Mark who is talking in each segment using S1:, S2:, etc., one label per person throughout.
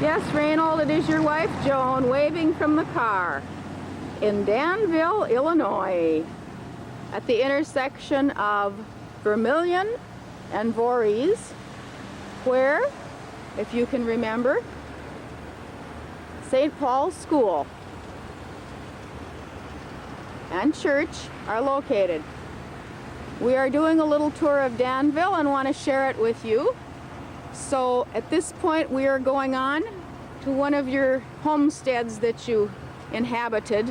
S1: Yes, Reynold, it is your wife, Joan, waving from the car in Danville, Illinois, at the intersection of Vermilion and Voorhees, where, if you can remember, St. Paul's School and church are located. We are doing a little tour of Danville and want to share it with you. So at this point we are going on to one of your homesteads that you inhabited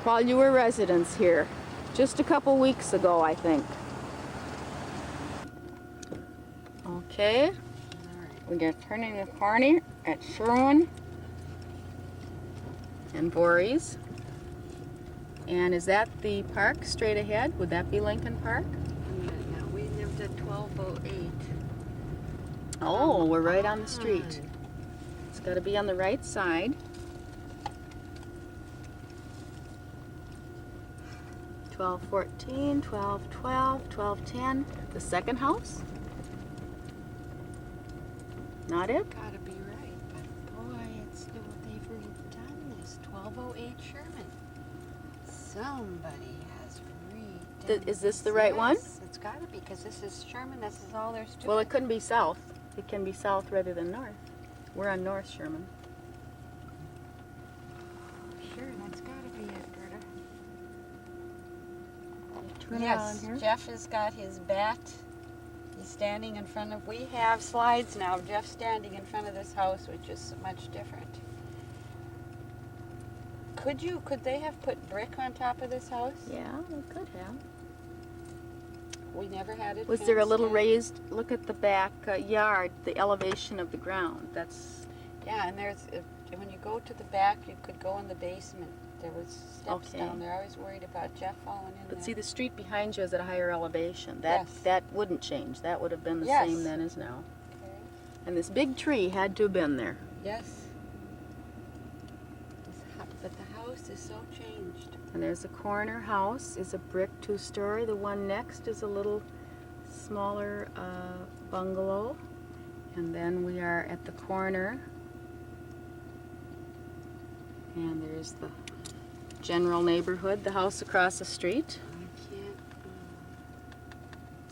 S1: while you were residents here, just a couple weeks ago, I think. Okay, we are turning the corner at Sherwin and Voorhees. And is that the park straight ahead? Would that be Lincoln Park?
S2: Yeah, we lived at 1208.
S1: Oh, we're right on the street. It's got to be on the right side. 1214, 1212, 1210. The second house? Not it?
S2: Gotta be right, but boy, it's they've redone this. 1208 Sherman. Somebody has redone.
S1: Is this the right one?
S2: It's gotta be, because this is Sherman. This is all there's to it.
S1: Well, it couldn't be south. It can be south rather than north. We're on North Sherman.
S2: Sure, that's gotta be it, Gerda.
S1: Turn
S2: Yes,
S1: around here.
S2: Jeff has got his bat. He's standing in front of, we have slides now. Jeff's standing in front of this house, which is much different. Could they have put brick on top of this house?
S1: Yeah, we could have.
S2: We never had it.
S1: Was there a little
S2: fenced in.
S1: raised, look at the back yard, the elevation of the ground. That's,
S2: Yeah, and there's, when you go to the back, you could go in the basement. There was steps
S1: Okay.
S2: down there. I was worried about Jeff falling in
S1: but
S2: there.
S1: see, the street behind you is at a higher elevation.
S2: Yes.
S1: That wouldn't change. That would have been the
S2: Yes.
S1: same then as now.
S2: Okay.
S1: And this big tree had to have been there.
S2: Yes. But the house is so changed.
S1: And there's a corner house, is a brick 2-story. The one next is a little smaller bungalow. And then we are at the corner. And there's the general neighborhood, the house across the street.
S2: I can't.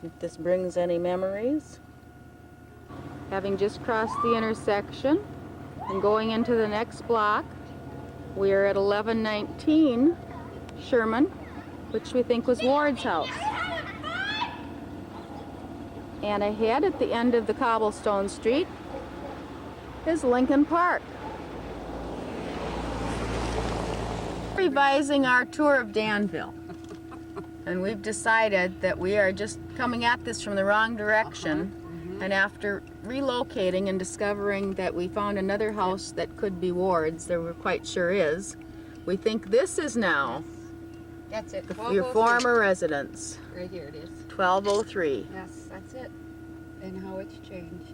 S1: If this brings any memories. Having just crossed the intersection and going into the next block, we are at 1119 Sherman, which we think was Ward's house. And ahead at the end of the cobblestone street is Lincoln Park. Revising our tour of Danville. And we've decided that we are just coming at this from the wrong direction. And after relocating and discovering that we found another house that could be Ward's, there we're quite sure is, we think this is now
S2: That's it.
S1: your former residence.
S2: Right here it is.
S1: 1203.
S2: Yes, that's it. And how it's changed.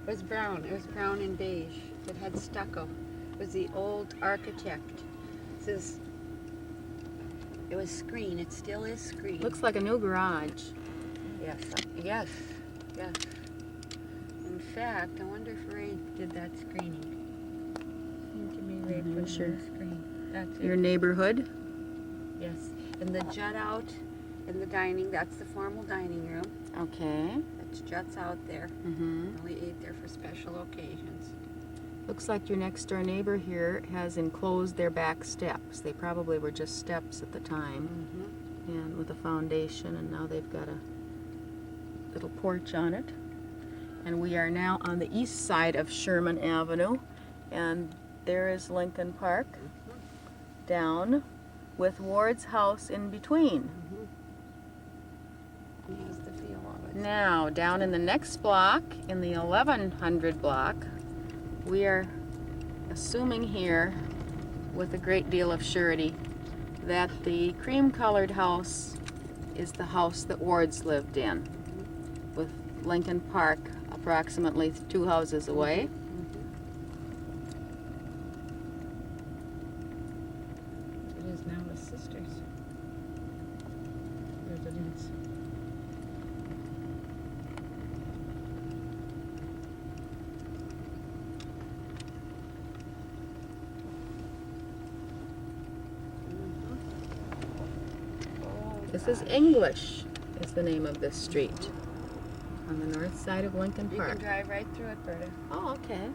S2: It was brown. It was brown and beige. It had stucco. It was the old architect. It was screen. It still is screen.
S1: Looks like a new garage.
S2: Yes. Yes. Yes. In fact, I wonder if Ray did that screening. Seemed to me Ray put it
S1: sure.
S2: on the screen. That's
S1: Your
S2: it.
S1: neighborhood.
S2: Yes. And the jut out in the dining, that's the formal dining room.
S1: Okay.
S2: It juts out there.
S1: Mm-hmm.
S2: We ate there for special occasions.
S1: Looks like your next door neighbor here has enclosed their back steps. They probably were just steps at the time. And with a foundation, and now they've got a little porch on it. And we are now on the east side of Sherman Avenue, and there is Lincoln Park down with Ward's house in between.
S2: Has the feel of it.
S1: Now down in the next block, in the 1100 block, we are assuming here with a great deal of surety that the cream colored house is the house that Ward's lived in, with Lincoln Park approximately 2 houses away.
S2: It is now the sisters' residence.
S1: This is English, is the name of this street on the north side of Lincoln
S2: You
S1: Park.
S2: can drive right through it, Berta.
S1: Oh, okay.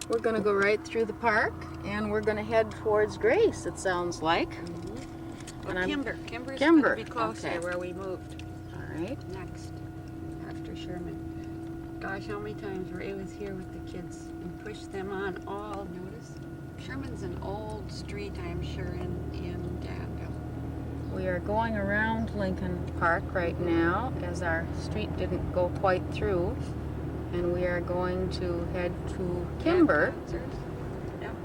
S1: We're going to go right through the park, and we're going to head towards Grace, it sounds like.
S2: Well,
S1: And
S2: Kimber. Kimber's
S1: Kimber,
S2: going to be closer
S1: okay.
S2: where we moved
S1: All right.
S2: next, after Sherman. Gosh, how many times Ray was here with the kids and pushed them on all. Notice, Sherman's an old street, I'm sure, in Danville.
S1: We are going around Lincoln Park right now, as our street didn't go quite through, and we are going to head to Kimber.
S2: Yep.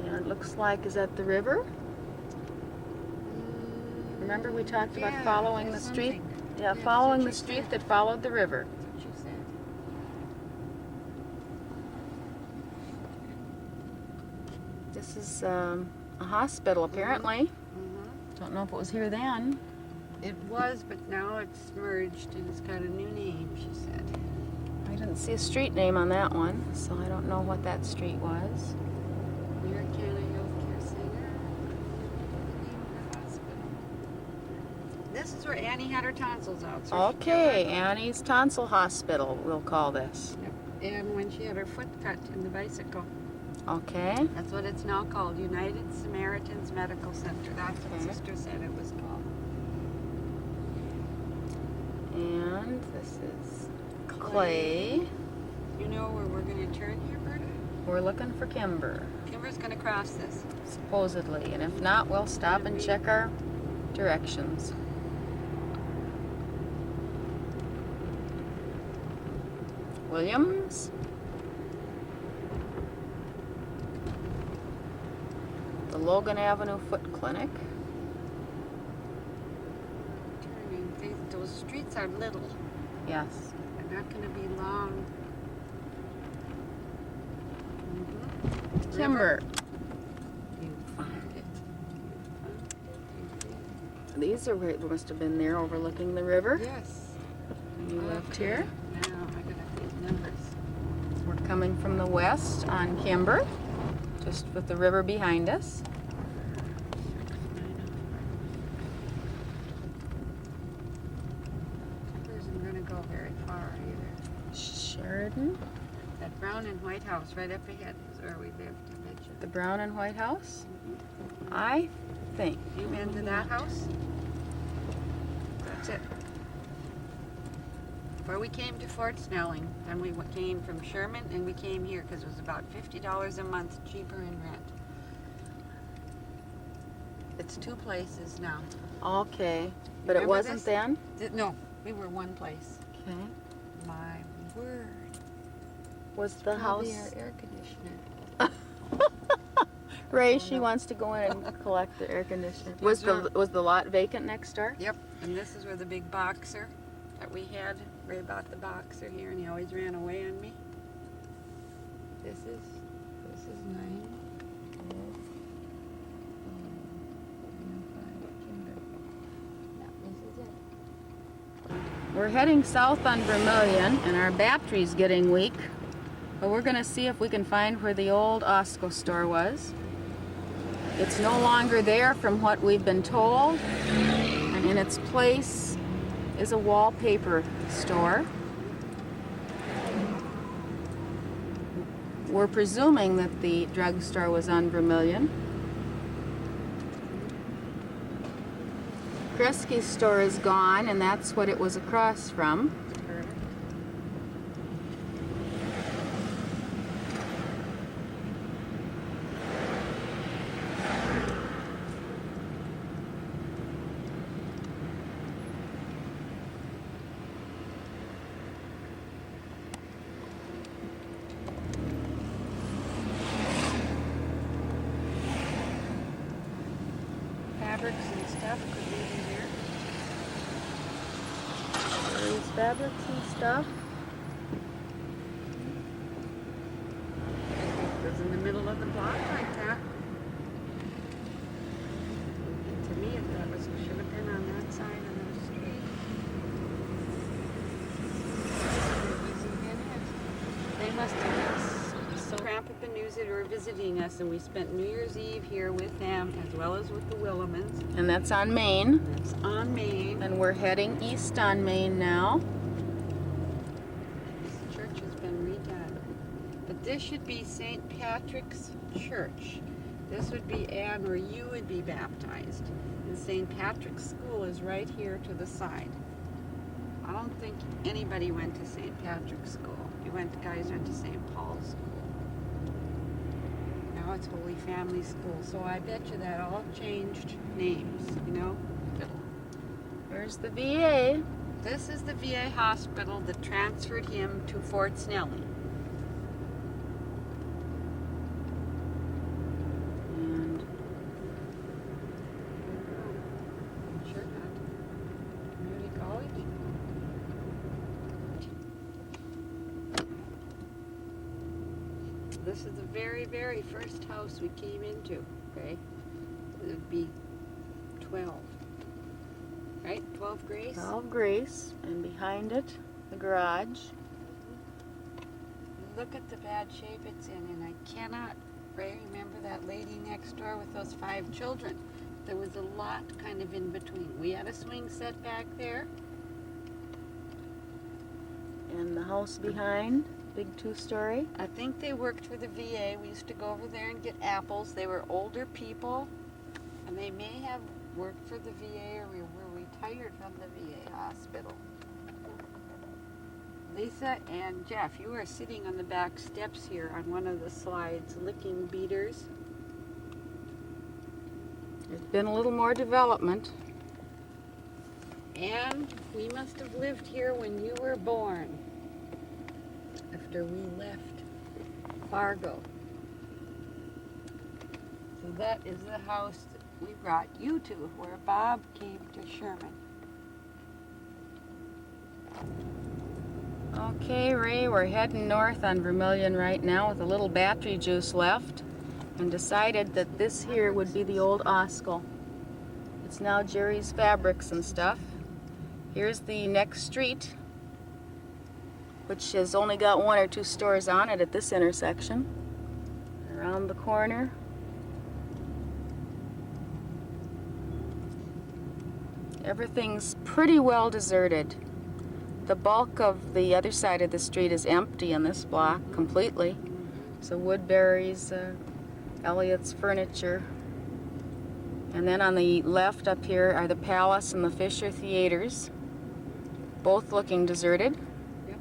S1: And it looks like, is that the river? Remember we talked about following the street? Yeah,
S2: Yeah,
S1: following the
S2: that's what you
S1: street
S2: said.
S1: that followed the river.
S2: That's what you said.
S1: This is a hospital, apparently.
S2: Mhm.
S1: Don't know if it was here then.
S2: It was, but now it's merged and it's got a new name, she said.
S1: I didn't see a street name on that one, so I don't know what that street was.
S2: Americana Healthcare Center. The hospital. This is where Annie had her tonsils out. So she
S1: Okay,
S2: kept her-
S1: Annie's Tonsil Hospital, we'll call this.
S2: And when she had her foot cut in the bicycle.
S1: Okay.
S2: That's what it's now called, United Samaritans Medical Center. That's what
S1: Okay.
S2: Sister said it was called.
S1: And this is Clay.
S2: You know where we're going to turn here, Berta?
S1: We're looking for Kimber,
S2: Kimber's going to cross this.
S1: supposedly. And if not, we'll stop and check our directions. Williams. The Logan Avenue Foot Clinic.
S2: Turning. Those streets are little.
S1: Yes.
S2: They're not going to be long. Mhm.
S1: Kimber.
S2: You found it.
S1: These are where must have been there overlooking the river.
S2: Yes.
S1: You left here.
S2: Now I got to think numbers.
S1: We're coming from the west on Kimber, just with the river behind us.
S2: Kimber isn't going to go very far either.
S1: Sheridan,
S2: That brown and white house right up ahead is where we lived, I bet you.
S1: the brown and white house. I think.
S2: You been to that house? That's it. Where we came to Fort Snelling, then we came from Sherman and we came here because it was about $50 a month cheaper in rent. It's two places now.
S1: Okay, but it
S2: Remember
S1: wasn't
S2: this?
S1: then.
S2: No, we were one place.
S1: Okay.
S2: My word.
S1: Was the
S2: Probably
S1: house?
S2: our air conditioner.
S1: Ray,
S2: Oh,
S1: she
S2: no.
S1: wants to go in and collect the air conditioner.
S2: Yes,
S1: Was the lot vacant next door?
S2: Yep, and this is where the big boxer that we had. Ray bought the boxer here, and he always ran away on me. This is 9.
S1: We're heading south on Vermilion, and our battery's getting weak. But we're gonna see if we can find where the old Osco store was. It's no longer there from what we've been told, and in its place is a wallpaper store. We're presuming that the drugstore was on Vermilion. Kresge's store is gone, and that's what it was across from.
S2: Fabrics and stuff could be in here.
S1: These fabrics and stuff.
S2: It was in the middle of the block like that. And to me, that should have been on that side of the street. They must have been so cramp up and use it or visiting us, and we spent New Year's Eve here with them, as well as with the Willimans.
S1: And that's on Main.
S2: That's on Main.
S1: And we're heading east on Main now.
S2: This church has been redone. But this should be St. Patrick's Church. This would be Anne, where you would be baptized. And St. Patrick's School is right here to the side. I don't think anybody went to St. Patrick's School. Guys went to St. Paul's School. Now it's Holy Family School. So I bet you that all changed names, you know?
S1: Here's the VA.
S2: This is the VA hospital that transferred him to Fort Snelling.
S1: And
S2: Sure not. Community College? This is the very, very first house we came into, okay? It would be 12. Right? 12 Grace?
S1: 12 Grace. And behind it, the garage.
S2: Look at the bad shape it's in, and I cannot remember that lady next door with those 5 children. There was a lot kind of in between. We had a swing set back there.
S1: And the house behind, big 2-story.
S2: I think they worked for the VA. We used to go over there and get apples. They were older people, and they may have worked for the VA or were retired from the VA hospital. Lisa and Jeff, you are sitting on the back steps here on one of the slides, licking beaters.
S1: There's been a little more development.
S2: And we must have lived here when you were born, after we left Fargo. So that is the house that we brought you to, where Bob came to Sherman.
S1: Okay, Ray, we're heading north on Vermilion right now with a little battery juice left, and decided that this here would be the old Oskell. It's now Jerry's Fabrics and stuff. Here's the next street, which has only got 1 or 2 stores on it at this intersection. Around the corner. Everything's pretty well deserted. The bulk of the other side of the street is empty in this block completely. So Woodbury's, Elliott's Furniture. And then on the left up here are the Palace and the Fisher Theaters, both looking deserted.
S2: Yep.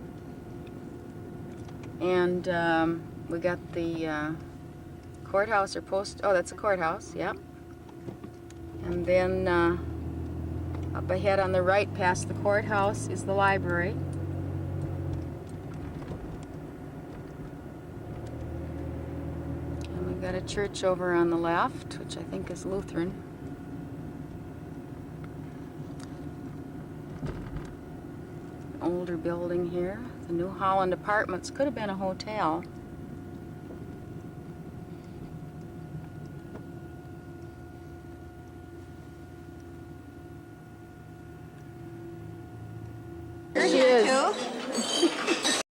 S1: And we got the courthouse or post, oh, that's a courthouse, yep. And then up ahead on the right past the courthouse is the library. And we've got a church over on the left, which I think is Lutheran. Older building here. The New Holland Apartments could have been a hotel.